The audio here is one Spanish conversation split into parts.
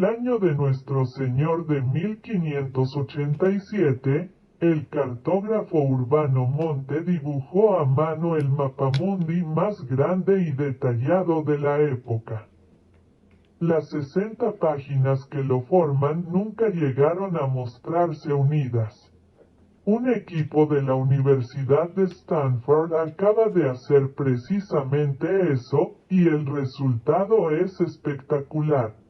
el año de nuestro Señor de 1587, el cartógrafo Urbano Monte dibujó a mano el mapamundi más grande y detallado de la época. Las 60 páginas que lo forman nunca llegaron a mostrarse unidas. Un equipo de la Universidad de Stanford acaba de hacer precisamente eso, y el resultado es espectacular.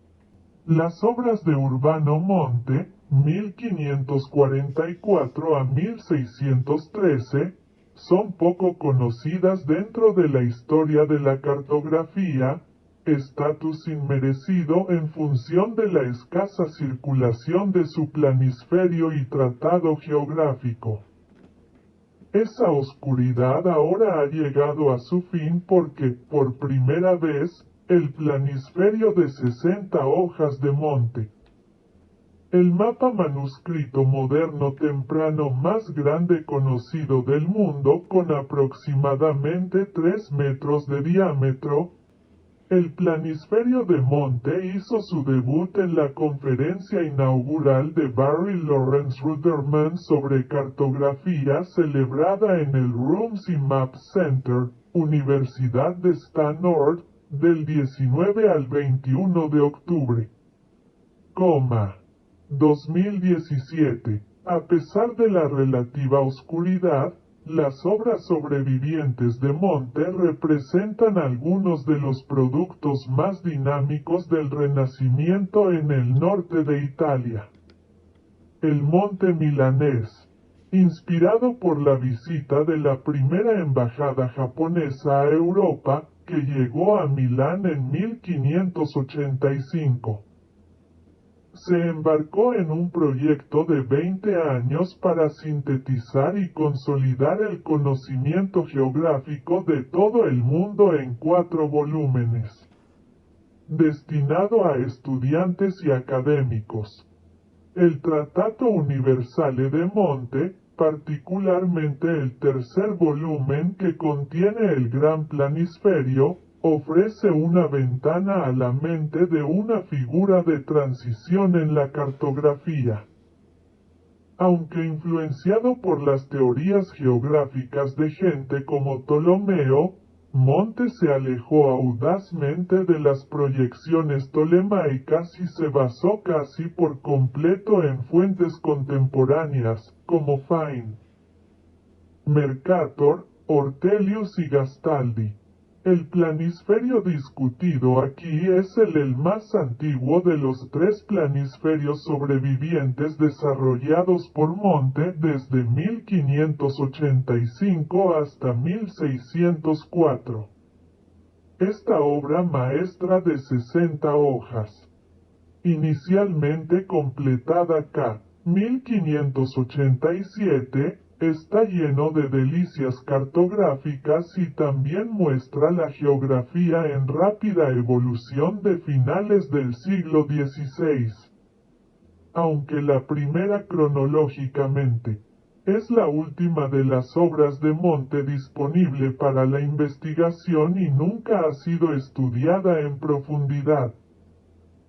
Las obras de Urbano Monte, 1544 a 1613, son poco conocidas dentro de la historia de la cartografía, estatus inmerecido en función de la escasa circulación de su planisferio y tratado geográfico. Esa oscuridad ahora ha llegado a su fin porque, por primera vez, el planisferio de 60 hojas de Monte, el mapa manuscrito moderno temprano más grande conocido del mundo, con aproximadamente 3 metros de diámetro, el planisferio de Monte hizo su debut en la conferencia inaugural de Barry Lawrence Ruderman sobre cartografía celebrada en el Rumsey Map Center, Universidad de Stanford, del 19 al 21 de octubre. 2017. A pesar de la relativa oscuridad, las obras sobrevivientes de Monte representan algunos de los productos más dinámicos del Renacimiento en el norte de Italia. El Monte Milanés, inspirado por la visita de la primera embajada japonesa a Europa, que llegó a Milán en 1585. Se embarcó en un proyecto de 20 años para sintetizar y consolidar el conocimiento geográfico de todo el mundo en 4 volúmenes, destinado a estudiantes y académicos. El Trattato Universale de Monte, particularmente el tercer volumen que contiene el Gran Planisferio, ofrece una ventana a la mente de una figura de transición en la cartografía. Aunque influenciado por las teorías geográficas de gente como Ptolomeo, Monte se alejó audazmente de las proyecciones tolemaicas y se basó casi por completo en fuentes contemporáneas, como Fine, Mercator, Ortelius y Gastaldi. El planisferio discutido aquí es el más antiguo de los 3 planisferios sobrevivientes desarrollados por Monte desde 1585 hasta 1604. Esta obra maestra de 60 hojas, inicialmente completada ca. 1587, está lleno de delicias cartográficas y también muestra la geografía en rápida evolución de finales del siglo XVI. Aunque la primera cronológicamente es la última de las obras de Monte disponible para la investigación y nunca ha sido estudiada en profundidad.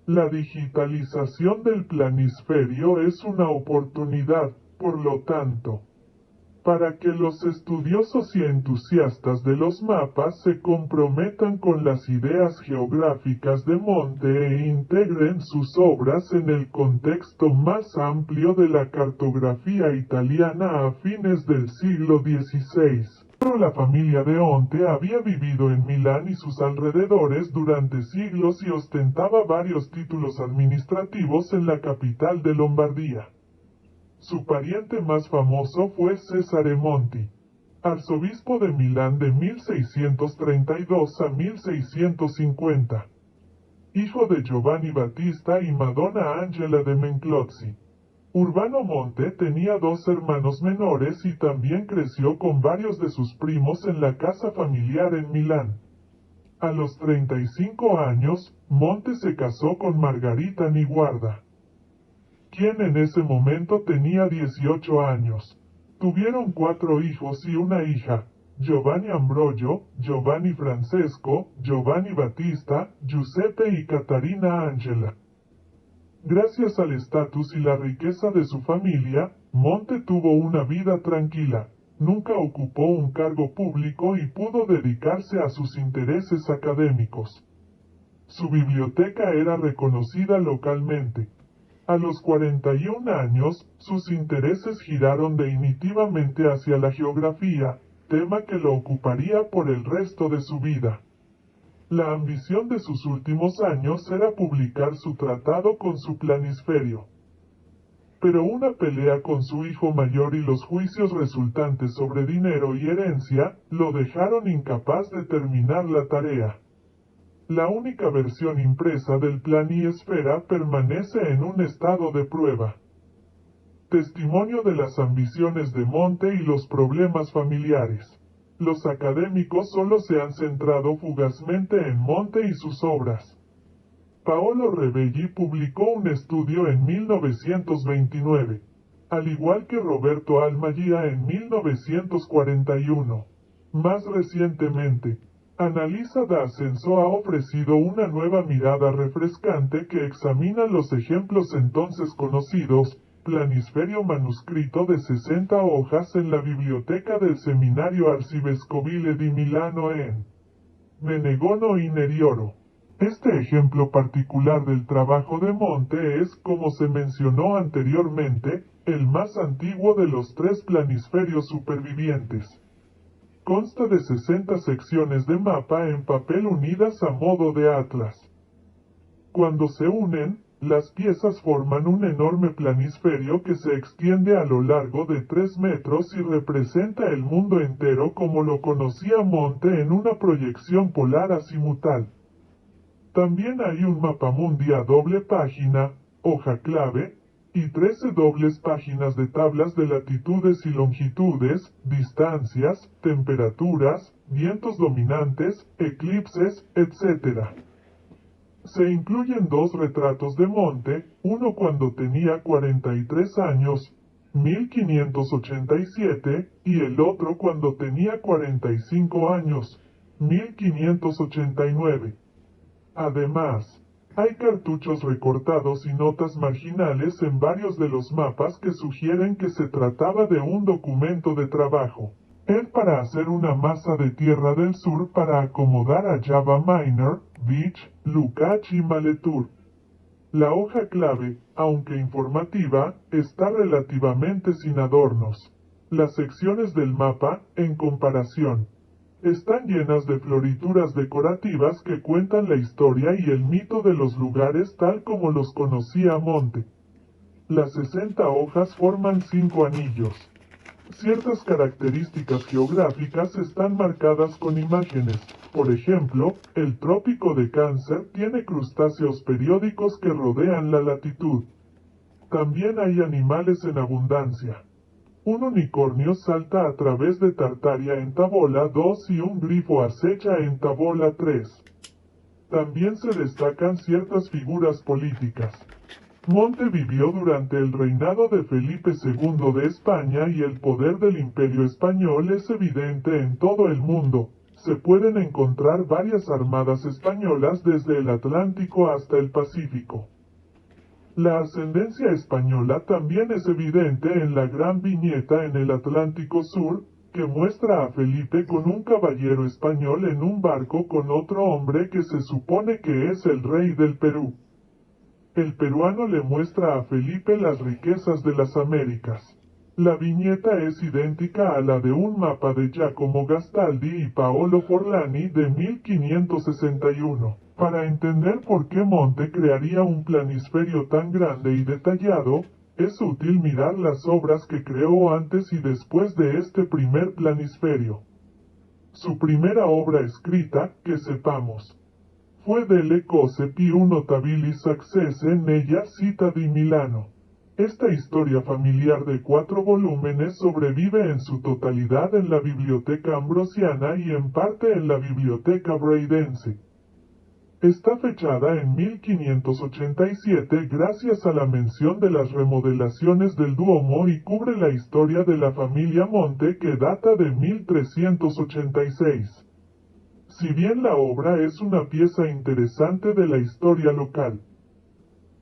La digitalización del planisferio es una oportunidad, por lo tanto, para que los estudiosos y entusiastas de los mapas se comprometan con las ideas geográficas de Monte e integren sus obras en el contexto más amplio de la cartografía italiana a fines del siglo XVI. La familia de Monte había vivido en Milán y sus alrededores durante siglos y ostentaba varios títulos administrativos en la capital de Lombardía. Su pariente más famoso fue Cesare Monti, arzobispo de Milán de 1632 a 1650, hijo de Giovanni Battista y Madonna Angela de Menclozzi. Urbano Monte tenía 2 hermanos menores y también creció con varios de sus primos en la casa familiar en Milán. A los 35 años, Monte se casó con Margarita Niguarda, quien en ese momento tenía 18 años. Tuvieron 4 hijos y una hija: Giovanni Ambrogio, Giovanni Francesco, Giovanni Battista, Giuseppe y Catarina Angela. Gracias al estatus y la riqueza de su familia, Monte tuvo una vida tranquila. Nunca ocupó un cargo público y pudo dedicarse a sus intereses académicos. Su biblioteca era reconocida localmente. A los 41 años, sus intereses giraron definitivamente hacia la geografía, tema que lo ocuparía por el resto de su vida. La ambición de sus últimos años era publicar su tratado con su planisferio. Pero una pelea con su hijo mayor y los juicios resultantes sobre dinero y herencia, lo dejaron incapaz de terminar la tarea. La única versión impresa del Planisfera permanece en un estado de prueba. Testimonio de las ambiciones de Monte y los problemas familiares. Los académicos solo se han centrado fugazmente en Monte y sus obras. Paolo Rebelli publicó un estudio en 1929, al igual que Roberto Almaguía en 1941. Más recientemente, Annalisa D'Ascenso ha ofrecido una nueva mirada refrescante que examina los ejemplos entonces conocidos, planisferio manuscrito de 60 hojas en la biblioteca del Seminario Arcivescovile di Milano en Menegono in Erioro. Este ejemplo particular del trabajo de Monte es, como se mencionó anteriormente, el más antiguo de los 3 planisferios supervivientes. Consta de 60 secciones de mapa en papel unidas a modo de atlas. Cuando se unen, las piezas forman un enorme planisferio que se extiende a lo largo de 3 metros y representa el mundo entero como lo conocía Monte en una proyección polar azimutal. También hay un mapamundi a doble página, hoja clave, y 13 dobles páginas de tablas de latitudes y longitudes, distancias, temperaturas, vientos dominantes, eclipses, etc. Se incluyen 2 retratos de Monte, uno cuando tenía 43 años, 1587, y el otro cuando tenía 45 años, 1589. Además, hay cartuchos recortados y notas marginales en varios de los mapas que sugieren que se trataba de un documento de trabajo. Él para hacer una masa de tierra del sur para acomodar a Java Minor, Beach, Lukács y Maletur. La hoja clave, aunque informativa, está relativamente sin adornos. Las secciones del mapa, en comparación, están llenas de florituras decorativas que cuentan la historia y el mito de los lugares tal como los conocía Monte. Las 60 hojas forman 5 anillos. Ciertas características geográficas están marcadas con imágenes. Por ejemplo, el trópico de Cáncer tiene crustáceos periódicos que rodean la latitud. También hay animales en abundancia. Un unicornio salta a través de Tartaria en Tabola 2 y un grifo acecha en Tabola 3. También se destacan ciertas figuras políticas. Monte vivió durante el reinado de Felipe II de España y el poder del Imperio Español es evidente en todo el mundo. Se pueden encontrar varias armadas españolas desde el Atlántico hasta el Pacífico. La ascendencia española también es evidente en la gran viñeta en el Atlántico Sur, que muestra a Felipe con un caballero español en un barco con otro hombre que se supone que es el rey del Perú. El peruano le muestra a Felipe las riquezas de las Américas. La viñeta es idéntica a la de un mapa de Giacomo Gastaldi y Paolo Forlani de 1561. Para entender por qué Monte crearía un planisferio tan grande y detallado, es útil mirar las obras que creó antes y después de este primer planisferio. Su primera obra escrita, que sepamos, fue delle cose più notabili successe nella città di Milano. Esta historia familiar de 4 volúmenes sobrevive en su totalidad en la Biblioteca Ambrosiana y en parte en la Biblioteca Braidense. Está fechada en 1587 gracias a la mención de las remodelaciones del Duomo y cubre la historia de la familia Monte que data de 1386. Si bien la obra es una pieza interesante de la historia local,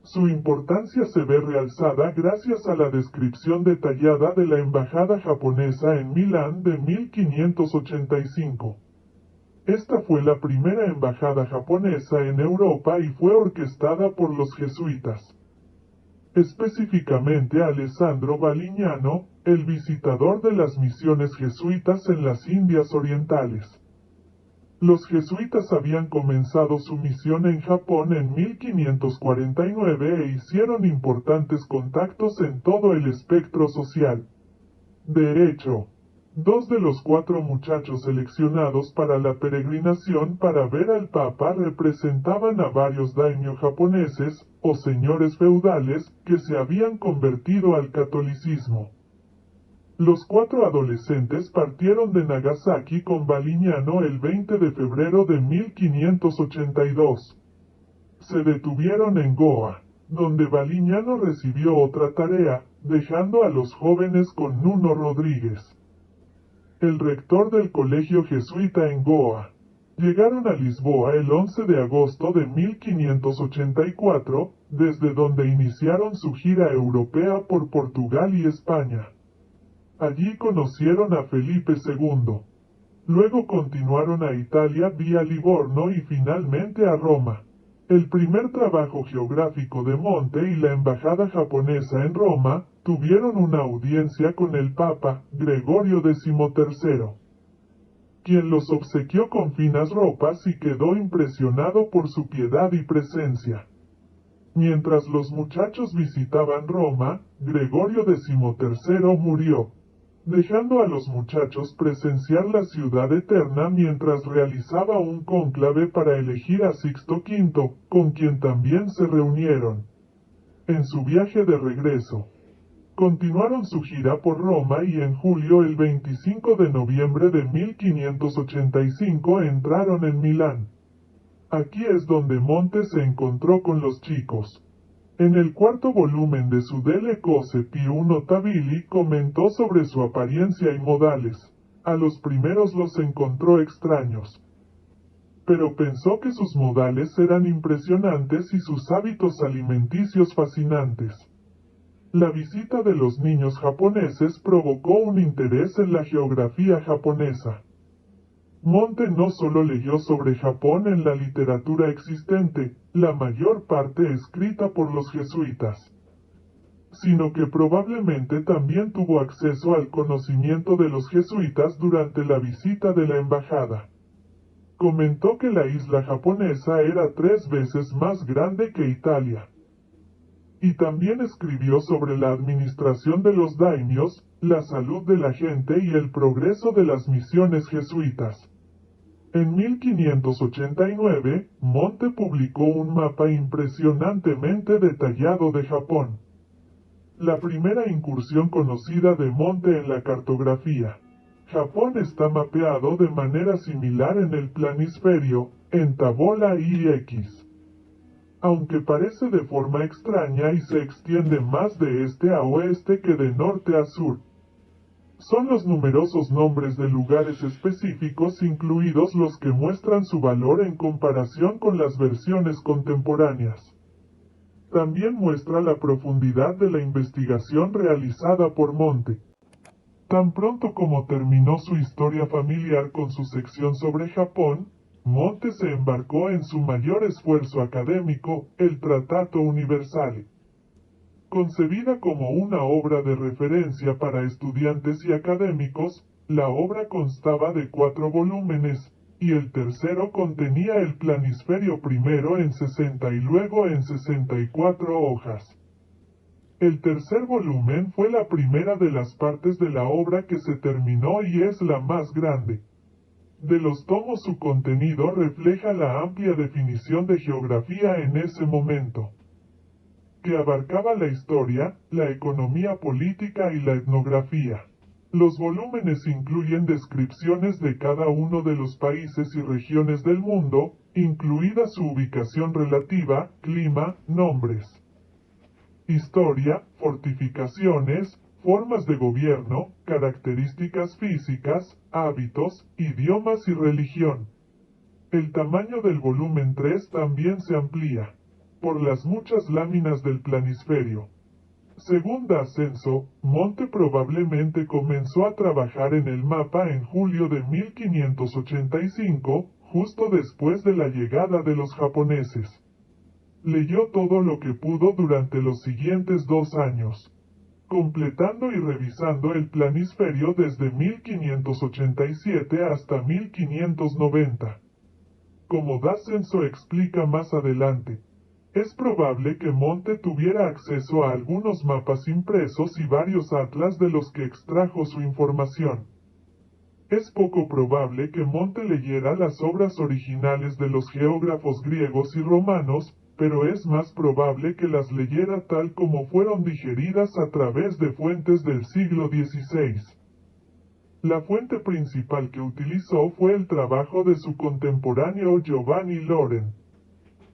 Su importancia se ve realzada gracias a la descripción detallada de la embajada japonesa en Milán de 1585. Esta fue la primera embajada japonesa en Europa y fue orquestada por los jesuitas. Específicamente Alessandro Valignano, el visitador de las misiones jesuitas en las Indias Orientales. Los jesuitas habían comenzado su misión en Japón en 1549 e hicieron importantes contactos en todo el espectro social. De hecho, 2 de los 4 muchachos seleccionados para la peregrinación para ver al Papa representaban a varios daimyo japoneses, o señores feudales, que se habían convertido al catolicismo. Los 4 adolescentes partieron de Nagasaki con Valignano el 20 de febrero de 1582. Se detuvieron en Goa, donde Valignano recibió otra tarea, dejando a los jóvenes con Nuno Rodríguez, el rector del colegio jesuita en Goa. Llegaron a Lisboa el 11 de agosto de 1584, desde donde iniciaron su gira europea por Portugal y España. Allí conocieron a Felipe II. Luego continuaron a Italia vía Livorno y finalmente a Roma. El primer trabajo geográfico de Monte y la embajada japonesa en Roma tuvieron una audiencia con el Papa Gregorio XIII, quien los obsequió con finas ropas y quedó impresionado por su piedad y presencia. Mientras los muchachos visitaban Roma, Gregorio XIII murió, dejando a los muchachos presenciar la ciudad eterna mientras realizaba un cónclave para elegir a Sixto V, con quien también se reunieron. En su viaje de regreso, continuaron su gira por Roma y en julio el 25 de noviembre de 1585 entraron en Milán. Aquí es donde Monte se encontró con los chicos. En el 4º volumen de su Delle cose più notabili comentó sobre su apariencia y modales. A los primeros los encontró extraños, pero pensó que sus modales eran impresionantes y sus hábitos alimenticios fascinantes. La visita de los niños japoneses provocó un interés en la geografía japonesa. Monte no solo leyó sobre Japón en la literatura existente, la mayor parte escrita por los jesuitas, sino que probablemente también tuvo acceso al conocimiento de los jesuitas durante la visita de la embajada. Comentó que la isla japonesa era 3 veces más grande que Italia. Y también escribió sobre la administración de los daimios, la salud de la gente y el progreso de las misiones jesuitas. En 1589, Monte publicó un mapa impresionantemente detallado de Japón. La primera incursión conocida de Monte en la cartografía. Japón está mapeado de manera similar en el planisferio, en tabola IX. Aunque parece de forma extraña y se extiende más de este a oeste que de norte a sur. Son los numerosos nombres de lugares específicos incluidos los que muestran su valor en comparación con las versiones contemporáneas. También muestra la profundidad de la investigación realizada por Monte. Tan pronto como terminó su historia familiar con su sección sobre Japón, Monte se embarcó en su mayor esfuerzo académico, el Trattato Universale. Concebida como una obra de referencia para estudiantes y académicos, la obra constaba de 4 volúmenes, y el tercero contenía el planisferio primero en 60 y luego en 64 hojas. El tercer volumen fue la primera de las partes de la obra que se terminó y es la más grande. De los tomos su contenido refleja la amplia definición de geografía en ese momento, que abarcaba la historia, la economía política y la etnografía. Los volúmenes incluyen descripciones de cada uno de los países y regiones del mundo, incluida su ubicación relativa, clima, nombres, historia, fortificaciones, formas de gobierno, características físicas, hábitos, idiomas y religión. El tamaño del volumen 3 también se amplía. por las muchas láminas del planisferio. Según D'Ascenso, Monte probablemente comenzó a trabajar en el mapa en julio de 1585, justo después de la llegada de los japoneses. Leyó todo lo que pudo durante los siguientes 2 años, completando y revisando el planisferio desde 1587 hasta 1590. Como D'Ascenso explica más adelante, es probable que Monte tuviera acceso a algunos mapas impresos y varios atlas de los que extrajo su información. Es poco probable que Monte leyera las obras originales de los geógrafos griegos y romanos, pero es más probable que las leyera tal como fueron digeridas a través de fuentes del siglo XVI. La fuente principal que utilizó fue el trabajo de su contemporáneo Giovanni Loren.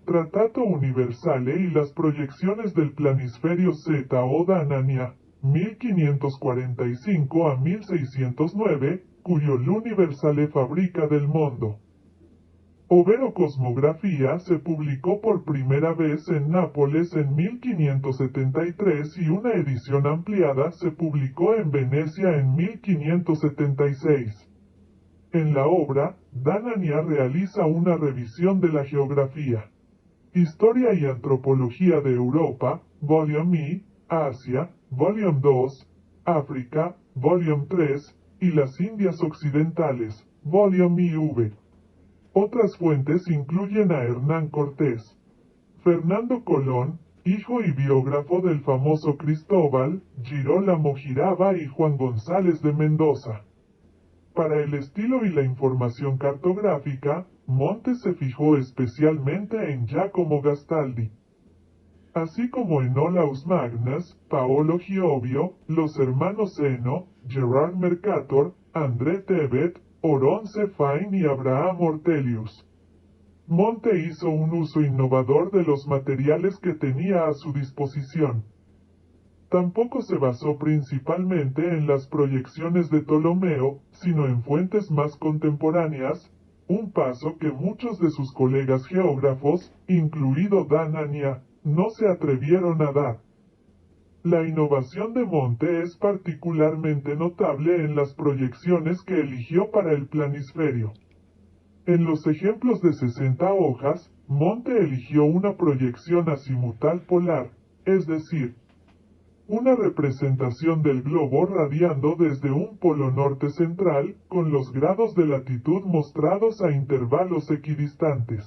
Tratato Universale y las proyecciones del planisferio Z o Danania, 1545 a 1609, cuyo l'Universale fabrica del mondo. Overo Cosmografía se publicó por primera vez en Nápoles en 1573 y una edición ampliada se publicó en Venecia en 1576. En la obra, Danania realiza una revisión de la geografía. Historia y Antropología de Europa, Volume I, Asia, Volume 2, África, Volume 3, y las Indias Occidentales, Volume IV. Otras fuentes incluyen a Hernán Cortés, Fernando Colón, hijo y biógrafo del famoso Cristóbal, Girolamo Giraba y Juan González de Mendoza. Para el estilo y la información cartográfica, Monte se fijó especialmente en Giacomo Gastaldi, así como en Olaus Magnus, Paolo Giovio, los hermanos Zeno, Gerard Mercator, André Tebet, Oronce Fine y Abraham Ortelius. Monte hizo un uso innovador de los materiales que tenía a su disposición. Tampoco se basó principalmente en las proyecciones de Ptolomeo, sino en fuentes más contemporáneas, un paso que muchos de sus colegas geógrafos, incluido Danania, no se atrevieron a dar. La innovación de Monte es particularmente notable en las proyecciones que eligió para el planisferio. En los ejemplos de 60 hojas, Monte eligió una proyección azimutal polar, es decir, una representación del globo radiando desde un polo norte central, con los grados de latitud mostrados a intervalos equidistantes.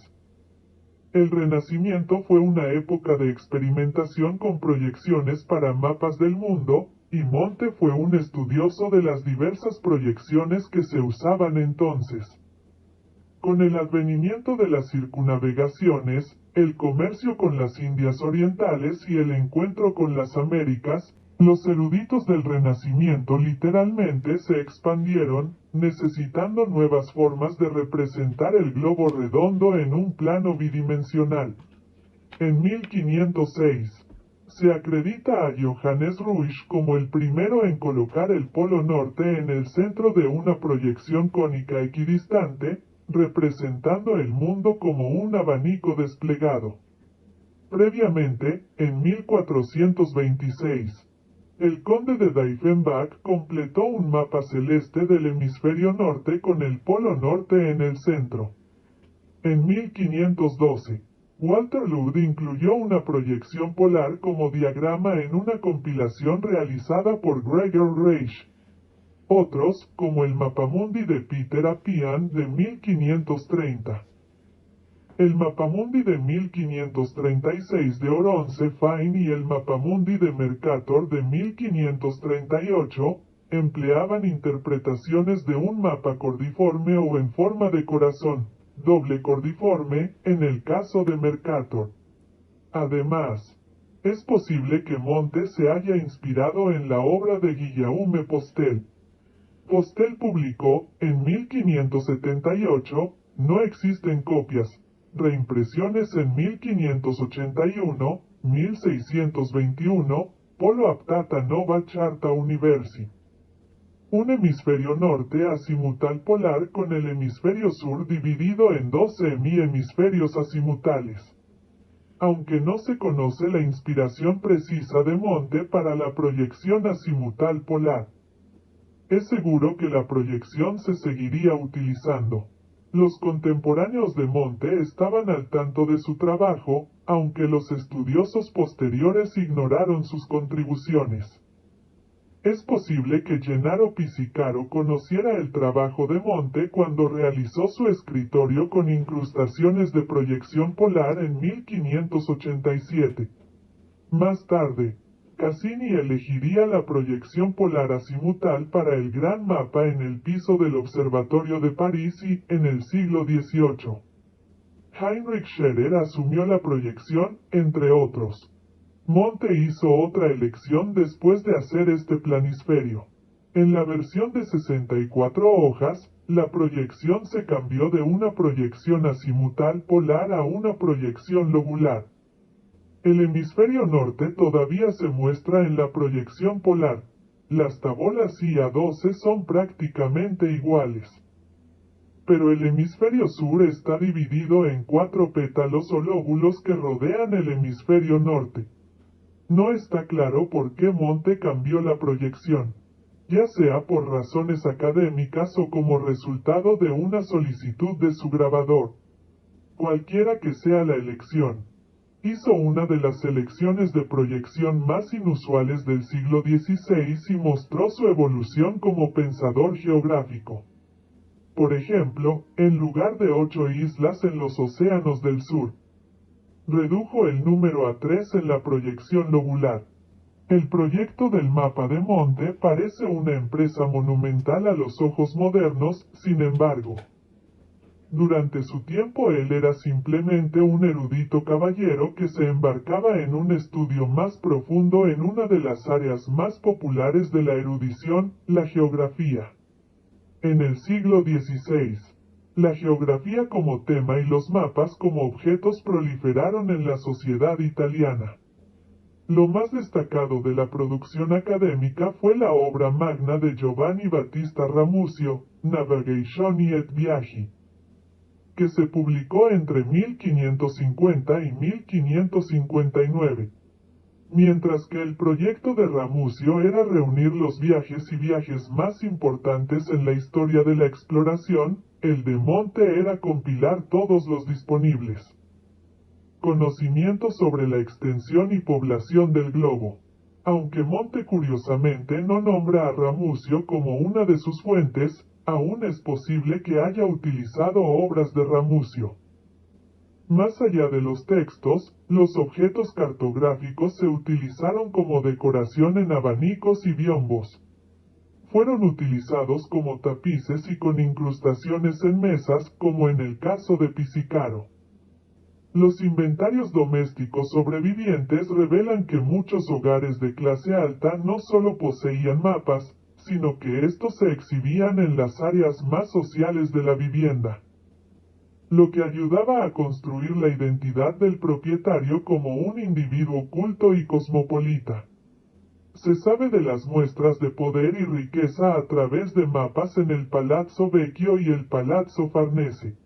El Renacimiento fue una época de experimentación con proyecciones para mapas del mundo, y Monte fue un estudioso de las diversas proyecciones que se usaban entonces. Con el advenimiento de las circunnavegaciones, el comercio con las Indias Orientales y el encuentro con las Américas, los eruditos del Renacimiento literalmente se expandieron, necesitando nuevas formas de representar el globo redondo en un plano bidimensional. En 1506, se acredita a Johannes Ruisch como el primero en colocar el polo norte en el centro de una proyección cónica equidistante, representando el mundo como un abanico desplegado. Previamente, en 1426, el conde de Diefenbach completó un mapa celeste del hemisferio norte con el polo norte en el centro. En 1512, Walter Ludd incluyó una proyección polar como diagrama en una compilación realizada por Gregor Reisch. Otros, como el Mapamundi de Peter Appian de 1530. El Mapamundi de 1536 de Oronce Fine y el Mapamundi de Mercator de 1538 empleaban interpretaciones de un mapa cordiforme o en forma de corazón, doble cordiforme, en el caso de Mercator. Además, es posible que Monte se haya inspirado en la obra de Guillaume Postel. Postel publicó, en 1578, no existen copias, reimpresiones en 1581, 1621, Polo Aptata Nova Charta Universi. Un hemisferio norte azimutal polar con el hemisferio sur dividido en 12 hemisferios azimutales. aunque no se conoce la inspiración precisa de Monte para la proyección azimutal polar. Es seguro que la proyección se seguiría utilizando. Los contemporáneos de Monte estaban al tanto de su trabajo, aunque los estudiosos posteriores ignoraron sus contribuciones. Es posible que Gennaro Pisicaro conociera el trabajo de Monte cuando realizó su escritorio con incrustaciones de proyección polar en 1587. Más tarde, Cassini elegiría la proyección polar azimutal para el gran mapa en el piso del Observatorio de París y, en el siglo XVIII, Heinrich Scherer asumió la proyección, entre otros. Monte hizo otra elección después de hacer este planisferio. En la versión de 64 hojas, la proyección se cambió de una proyección azimutal polar a una proyección lobular. El hemisferio norte todavía se muestra en la proyección polar. Las tabolas IA-12 son prácticamente iguales. Pero el hemisferio sur está dividido en 4 pétalos o lóbulos que rodean el hemisferio norte. No está claro por qué Monte cambió la proyección, ya sea por razones académicas o como resultado de una solicitud de su grabador. Cualquiera que sea la elección, hizo una de las elecciones de proyección más inusuales del siglo XVI y mostró su evolución como pensador geográfico. Por ejemplo, en lugar de 8 islas en los océanos del sur, redujo el número a 3 en la proyección lobular. El proyecto del mapa de Monte parece una empresa monumental a los ojos modernos, sin embargo. Durante su tiempo él era simplemente un erudito caballero que se embarcaba en un estudio más profundo en una de las áreas más populares de la erudición, la geografía. En el siglo XVI, la geografía como tema y los mapas como objetos proliferaron en la sociedad italiana. Lo más destacado de la producción académica fue la obra magna de Giovanni Battista Ramusio, Navigationi et Viaggi, que se publicó entre 1550 y 1559. Mientras que el proyecto de Ramusio era reunir los viajes más importantes en la historia de la exploración, el de Monte era compilar todos los disponibles conocimientos sobre la extensión y población del globo. Aunque Monte curiosamente no nombra a Ramusio como una de sus fuentes, aún es posible que haya utilizado obras de Ramusio. Más allá de los textos, los objetos cartográficos se utilizaron como decoración en abanicos y biombos. Fueron utilizados como tapices y con incrustaciones en mesas, como en el caso de Pisicaro. Los inventarios domésticos sobrevivientes revelan que muchos hogares de clase alta no solo poseían mapas, sino que estos se exhibían en las áreas más sociales de la vivienda, lo que ayudaba a construir la identidad del propietario como un individuo culto y cosmopolita. Se sabe de las muestras de poder y riqueza a través de mapas en el Palazzo Vecchio y el Palazzo Farnese.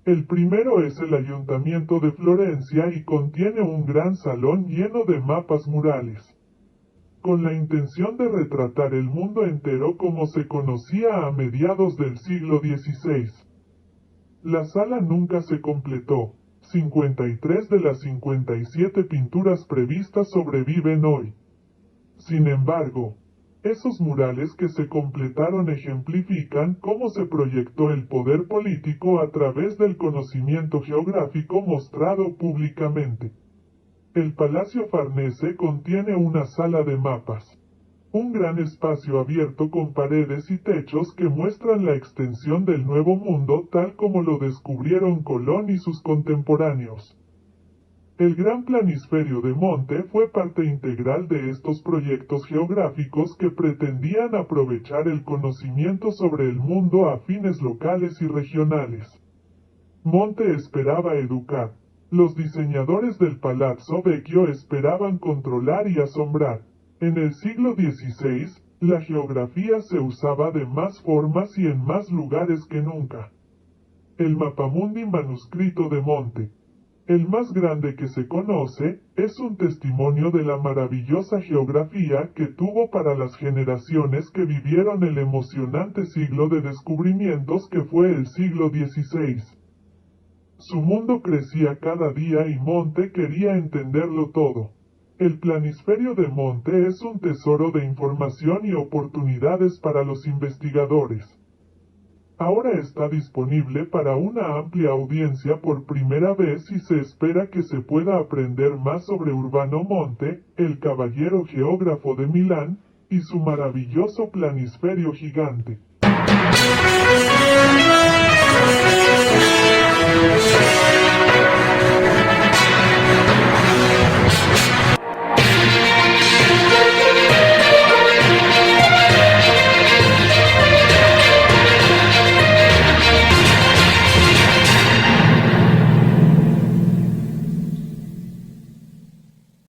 El primero es el Ayuntamiento de Florencia y contiene un gran salón lleno de mapas murales, con la intención de retratar el mundo entero como se conocía a mediados del siglo XVI. La sala nunca se completó. 53 de las 57 pinturas previstas sobreviven hoy. Sin embargo, esos murales que se completaron ejemplifican cómo se proyectó el poder político a través del conocimiento geográfico mostrado públicamente. El Palacio Farnese contiene una sala de mapas, un gran espacio abierto con paredes y techos que muestran la extensión del Nuevo Mundo tal como lo descubrieron Colón y sus contemporáneos. El gran planisferio de Monte fue parte integral de estos proyectos geográficos que pretendían aprovechar el conocimiento sobre el mundo a fines locales y regionales. Monte esperaba educar. Los diseñadores del Palazzo Vecchio esperaban controlar y asombrar. En el siglo XVI, la geografía se usaba de más formas y en más lugares que nunca. El Mapamundi manuscrito de Monte. El más grande que se conoce, es un testimonio de la maravillosa geografía que tuvo para las generaciones que vivieron el emocionante siglo de descubrimientos que fue el siglo XVI. Su mundo crecía cada día y Monte quería entenderlo todo. El planisferio de Monte es un tesoro de información y oportunidades para los investigadores. Ahora está disponible para una amplia audiencia por primera vez y se espera que se pueda aprender más sobre Urbano Monte, el caballero geógrafo de Milán, y su maravilloso planisferio gigante.